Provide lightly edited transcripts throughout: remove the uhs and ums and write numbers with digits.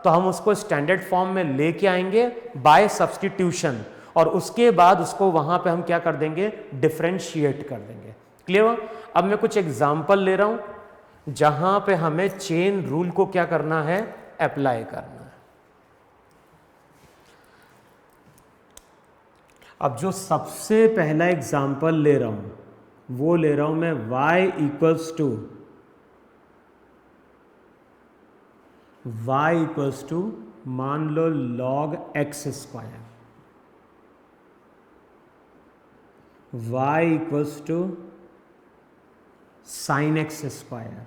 तो हम उसको स्टैंडर्ड फॉर्म में लेके आएंगे बाय सब्स्टिट्यूशन, और उसके बाद उसको वहां पे हम क्या कर देंगे, डिफरेंशिएट कर देंगे। क्लियर? अब मैं कुछ एग्जांपल ले रहा हूं जहां पे हमें चेन रूल को क्या करना है, अप्लाई करना है। अब जो सबसे पहला एग्जांपल ले रहा हूं वो ले रहा हूं मैं y इक्वल्स टू मान लो log x square, y equals to sine x square,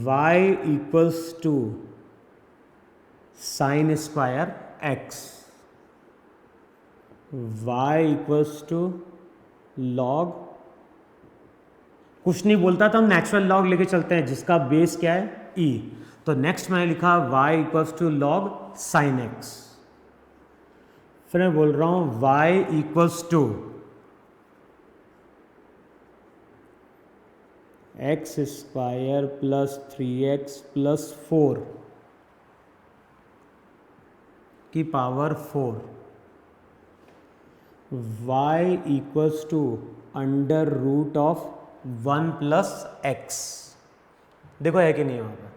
y equals to sine square x, y equals to log, कुछ नहीं बोलता तो हम नेचुरल लॉग लेके चलते हैं जिसका बेस क्या है, e। तो नेक्स्ट मैंने लिखा y equals to log sine x, फिर मैं बोल रहा हूं y equals to x square plus 3x plus 4 की power 4, y equals to under root of 1 plus x. देखो है कि नहीं वहां पे?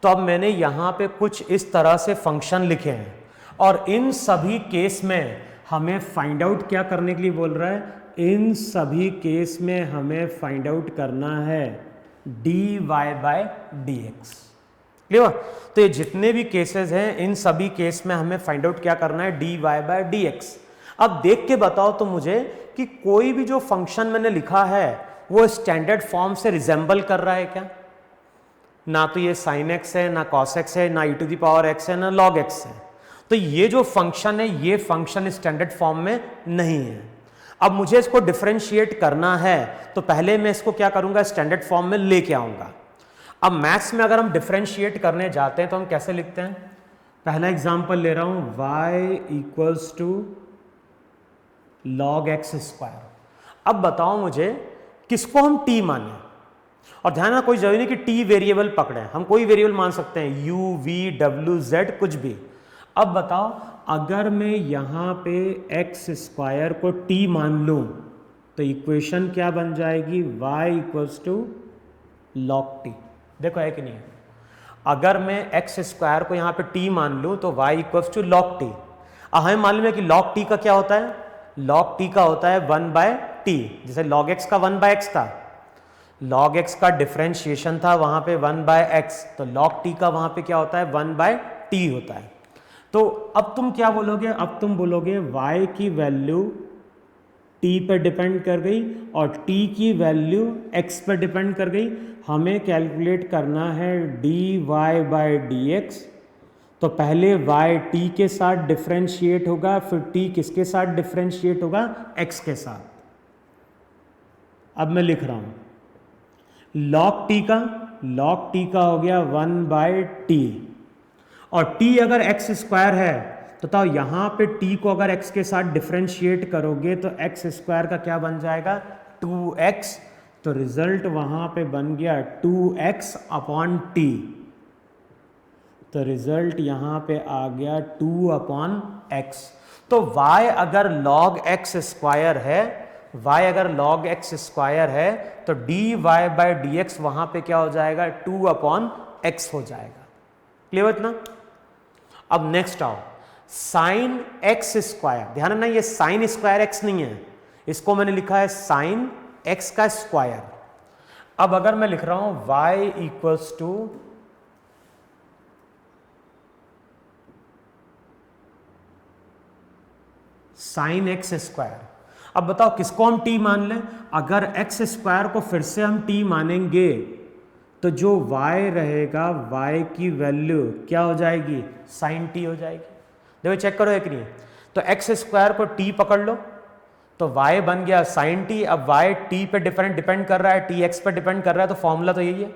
तो अब मैंने यहां पे कुछ इस तरह से फंक्शन लिखे हैं, और इन सभी केस में हमें फाइंड आउट क्या करने के लिए बोल रहा है, इन सभी केस में हमें फाइंड आउट करना है dy बाय dx। क्लियर? तो ये जितने भी केसेस हैं इन सभी केस में हमें फाइंड आउट क्या करना है, dy बाय dx। अब देख के बताओ तो मुझे कि कोई भी जो फंक्शन मैंने लिखा है वो स्टैंडर्ड फॉर्म से रिजेंबल कर रहा है क्या? ना तो ये sin x है, ना cos x है, ना e to the power x है, ना log x है। तो ये जो फंक्शन है ये फंक्शन स्टैंडर्ड फॉर्म में नहीं है। अब मुझे इसको डिफरेंशिएट करना है तो पहले मैं इसको क्या करूंगा, स्टैंडर्ड फॉर्म में लेके आऊंगा। अब मैथ्स में अगर हम डिफरेंशिएट करने जाते हैं तो हम कैसे लिखते हैं? पहला एग्जांपल ले रहा हूं y equals to log x square. अब बताओ मुझे किसको हम t माने, और ध्यान रखना कोई जरूरी नहीं कि t वेरिएबल पकड़े, हम कोई वेरिएबल मान सकते हैं, u v w z कुछ भी। अब बताओ अगर मैं यहां पे x स्क्वायर को t मान लूं तो इक्वेशन क्या बन जाएगी, y equals to log t। देखो है कि नहीं है? अगर मैं x स्क्वायर को यहां पे t मान लूं तो y equals to log t। अब हमें मालूम है कि log t का क्या होता है, log t का होता है 1 बाय t। जैसे log x का 1 बाय x था, log x का डिफरेंशिएशन था वहां पे 1 बाय x, तो log t का वहां पे क्या होता है, 1 बाय t होता है। तो अब तुम क्या बोलोगे, अब तुम बोलोगे y की वैल्यू t पर डिपेंड कर गई और t की वैल्यू x पर डिपेंड कर गई। हमें कैलकुलेट करना है dy बाय dx। तो पहले y t के साथ डिफरेंशिएट होगा, फिर t किसके साथ डिफरेंशिएट होगा, x के साथ। अब मैं लिख रहा हूं log t का हो गया 1 बाय t, और t अगर x स्क्वायर है तो बताओ यहां पे t को अगर x के साथ डिफरेंशिएट करोगे तो x स्क्वायर का क्या बन जाएगा, 2x। तो रिजल्ट वहां पे बन गया 2x अपॉन t। तो रिजल्ट यहां पे आ गया 2 अपॉन x। तो y अगर log x स्क्वायर है, y अगर log x स्क्वायर है तो dy बाय dx वहां पे क्या हो जाएगा, 2 अपॉन x हो जाएगा। क्लियर इतना? अब नेक्स्ट आओ साइन x स्क्वायर। ध्यान रखना ये साइन स्क्वायर x नहीं है, इसको मैंने लिखा है साइन x का स्क्वायर। अब अगर मैं लिख रहा हूं y equals to sine x square. अब बताओ किसको हम t मान लें? अगर x स्क्वायर को फिर से हम t मानेंगे तो जो y रहेगा y की वैल्यू क्या हो जाएगी, साइन t हो जाएगी। देखो चेक करो है कि नहीं? तो x स्क्वायर को t पकड़ लो तो y बन गया साइन t। अब y t पे डिपेंड कर रहा है, t x पे डिपेंड कर रहा है, तो फॉर्मूला तो यही है।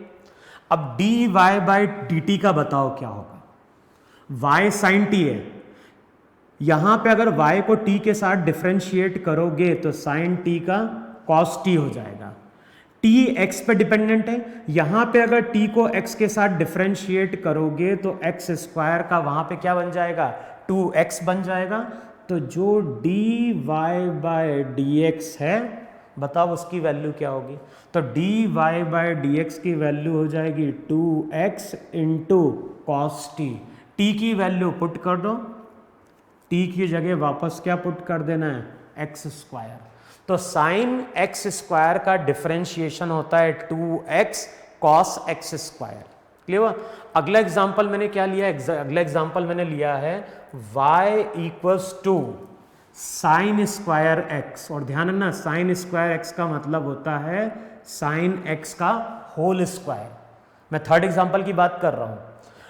अब dy बाय dt का बताओ क्या होगा, y साइन t है, यहां पे अगर y को t के साथ डिफरेंशिएट करोगे तो साइन t का cos t हो जाएगा। टी एक्स पे डिपेंडेंट है, यहां पे अगर टी को एक्स के साथ डिफरेंशिएट करोगे तो एक्स स्क्वायर का वहां पे क्या बन जाएगा, 2x बन जाएगा। तो जो d y by d x है, बताओ उसकी वैल्यू क्या होगी। तो d y by d x की वैल्यू हो जाएगी 2x into cos t. T की वैल्यू पुट कर दो, टी की जगह वापस क्या पुट कर देना है, एक्स स्क्वायर। तो साइन एक्स स्क्वायर का डिफरेंशिएशन होता है 2x cos x square. Clear. अगला एग्जांपल मैंने क्या लिया, अगला एग्जांपल मैंने लिया है y equals to sine square x. और ध्यान रखना साइन स्क्वायर एक्स का मतलब होता है साइन एक्स का होल स्क्वायर। मैं थर्ड एग्जांपल की बात कर रहा हूं।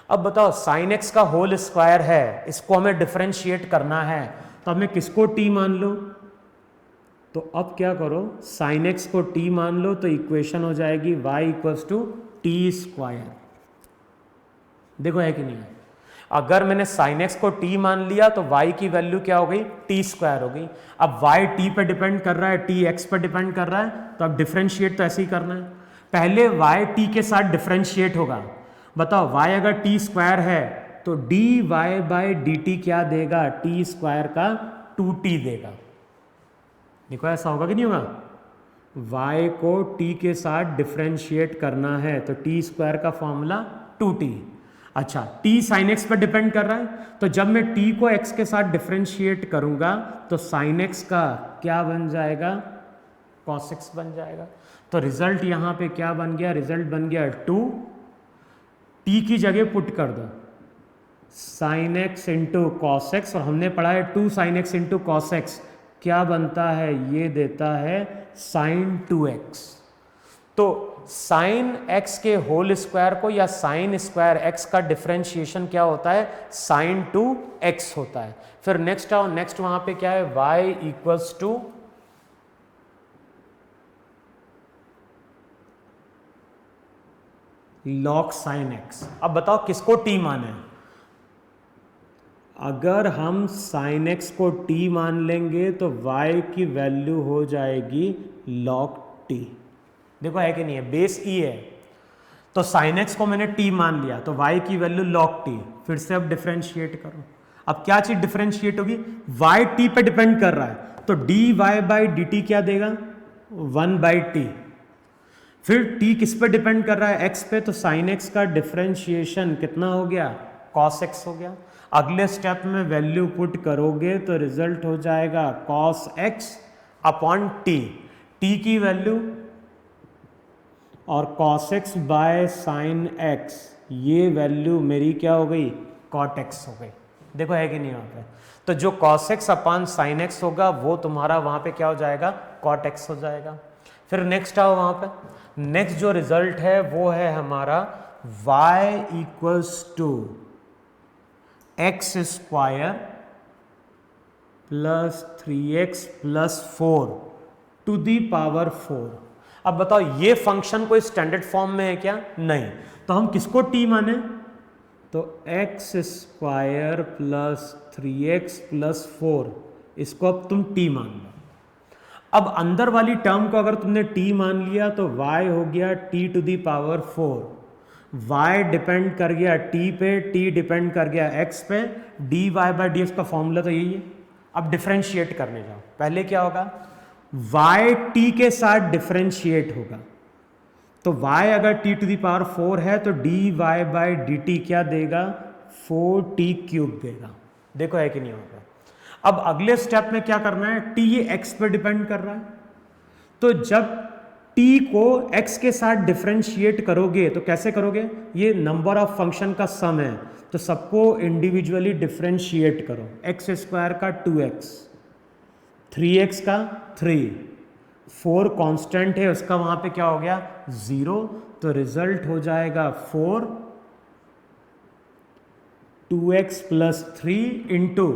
अब बताओ साइन एक्स का होल स्क्वायर है, इसको हमें डिफरेंशिएट करना है, तो अब मैं किसको t मान लूं। तो अब क्या करो, साइन एक्स को t मान लो, तो इक्वेशन हो जाएगी y equals to t square. देखो है कि नहीं है। अगर मैंने साइन एक्स को t मान लिया तो y की वैल्यू क्या हो गई, टी स्क्वायर हो गई। अब y t पे डिपेंड कर रहा है, t x पे डिपेंड कर रहा है, तो अब डिफरेंशिएट तो ऐसे ही करना है। पहले y t के साथ डिफरेंशिएट होगा। बताओ y अगर टी स्क्वायर है तो d y by d t क्या देगा, टी स्क्वायर का 2t देगा। देखो ऐसा होगा कि नहीं होगा। y को t के साथ डिफरेंशिएट करना है तो टी स्क्वायर का फॉर्मूला 2t। अच्छा t साइन x पर डिपेंड कर रहा है, तो जब मैं t को x के साथ डिफरेंशिएट करूंगा तो साइन x का क्या बन जाएगा, cos x बन जाएगा। तो रिजल्ट यहां पे क्या बन गया, रिजल्ट बन गया 2, t की जगह पुट कर दो sine x into cos x, और हमने पढ़ा है 2 sine x into cos x क्या बनता है, ये देता है साइन 2x। तो साइन x के होल स्क्वायर को या साइन स्क्वायर x का डिफरेंशिएशन क्या होता है, साइन 2x होता है। फिर नेक्स्ट आओ, नेक्स्ट वहां पे क्या है, y equals to log sine x। अब बताओ किसको t माने। अगर हम साइन x को t मान लेंगे तो y की वैल्यू हो जाएगी log t। देखो है कि नहीं है, बेस e है, तो साइन x को मैंने t मान लिया तो y की वैल्यू log t। फिर से अब डिफरेंशिएट करो, अब क्या चीज डिफरेंशिएट होगी, y t पे डिपेंड कर रहा है तो dy बाई dt क्या देगा, 1/t। फिर t किस पे डिपेंड कर रहा है, x पे, तो साइन x का डिफरेंशिएशन कितना हो गया, cos x हो गया। अगले स्टेप में वैल्यू पुट करोगे तो रिजल्ट हो जाएगा cos x upon t। t की वैल्यू और cos x by sine x, ये वैल्यू मेरी क्या हो गई, cot x हो गई। देखो है कि नहीं वहां पे। तो जो cos x upon sine x होगा वो तुम्हारा वहां पे क्या हो जाएगा, cot x हो जाएगा। फिर नेक्स्ट आओ वहां पे, नेक्स्ट जो रिजल्ट है वो है हमारा y equals to x square plus 3x plus 4 to the power 4। अब बताओ ये फंक्शन कोई स्टैंडर्ड फॉर्म में है क्या, नहीं। तो हम किसको t माने, तो x square plus 3x plus 4, इसको अब तुम t मान लो। अब अंदर वाली टर्म को अगर तुमने t मान लिया तो y हो गया t to the power 4, y depend कर गया t पे, t डिपेंड कर गया x पे, dy बाई डी एक्स का फॉर्मूला तो यही है। अब डिफरेंशिएट करने जाओ, पहले क्या होगा, y t के साथ डिफरेंशिएट होगा, तो y अगर t टू दी पावर 4 है तो dy बाई डी टी क्या देगा, 4t क्यूब देगा। देखो है कि नहीं होगा। अब अगले स्टेप में क्या करना है, t ये x पे डिपेंड कर रहा है, तो जब t को x के साथ डिफरेंशिएट करोगे तो कैसे करोगे, ये नंबर ऑफ फंक्शन का सम है तो सबको इंडिविजुअली डिफरेंशिएट करो। एक्स स्क्वायर का 2x, 3x का 3, 4 कांस्टेंट है उसका वहां पे क्या हो गया 0, तो रिजल्ट हो जाएगा 4 2x प्लस 3 इंटू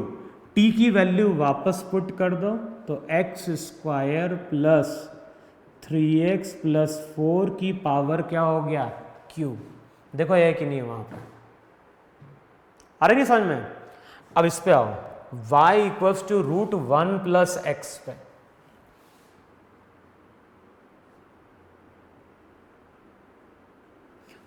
टी की वैल्यू वापस पुट कर दो तो x square plus 3x plus 4 की पावर क्या हो गया क्यूब। देखो ये कि नहीं वहां पर आ रही नहीं समझ में। अब इस पे आओ, y equals to √1 plus x पे,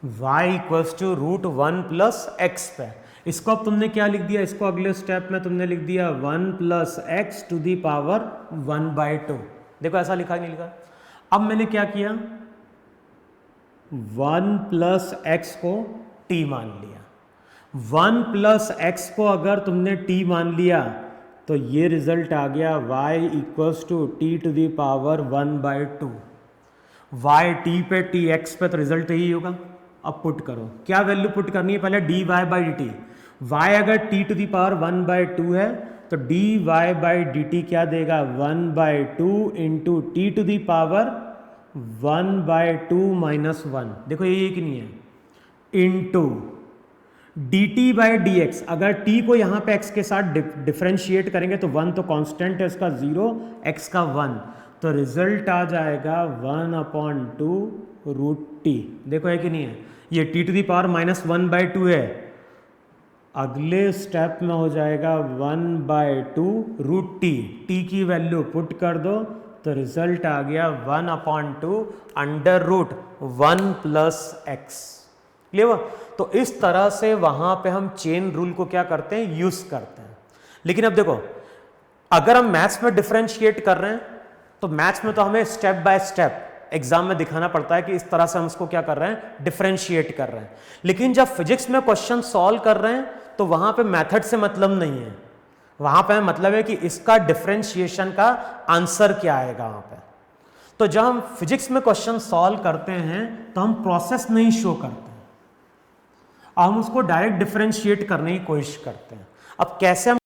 y equals to root 1 plus x पे। इसको अब तुमने क्या लिख दिया, इसको अगले स्टेप में तुमने लिख दिया 1 plus x to the power 1/2। देखो ऐसा लिखा नहीं लिखा। अब मैंने क्या किया, 1 प्लस एक्स को t मान लिया। 1 प्लस एक्स को अगर तुमने t मान लिया तो ये रिजल्ट आ गया y equals to t to the power 1/2। y t पे t x पे, तो रिजल्ट यही होगा। अब पुट करो, क्या वैल्यू पुट करनी है, पहले dy by d T. y अगर t टू दी पावर 1/2 है तो dy बाई डी टी क्या देगा, 1/2 into t to the power 1/2 minus 1। देखो ये एक नहीं है, into d t by d x. अगर t को यहाँ पे x के साथ डिफ्रेंशिएट करेंगे तो 1 तो कांस्टेंट है उसका 0, x का 1, तो रिजल्ट आ जाएगा 1/2 रूट टी। देखो है कि नहीं है, ये t to the power minus 1/2 है। अगले स्टेप में हो जाएगा 1/2 रूट टी। टी की वैल्यू पुट कर दो तो रिजल्ट आ गया 1/2 under root 1 plus x. Clear? तो इस तरह से वहां पे हम चेन रूल को क्या करते हैं, यूज करते हैं। लेकिन अब देखो, अगर हम मैथ्स में डिफरेंशिएट कर रहे हैं तो मैथ्स में तो हमें स्टेप बाय स्टेप एग्जाम में दिखाना पड़ता है कि इस तरह से हम इसको क्या कर रहे हैं, डिफरेंशिएट कर रहे हैं। लेकिन जब फिजिक्स में क्वेश्चन सॉल्व कर रहे हैं तो वहां पे मेथड से मतलब नहीं है, वहां पे मतलब है कि इसका डिफरेंशिएशन का आंसर क्या आएगा वहां पे। तो जब हम फिजिक्स में क्वेश्चन सॉल्व करते हैं तो हम प्रोसेस नहीं शो करते हैं, हम उसको डायरेक्ट डिफरेंशिएट करने की कोशिश करते हैं। अब कैसे हम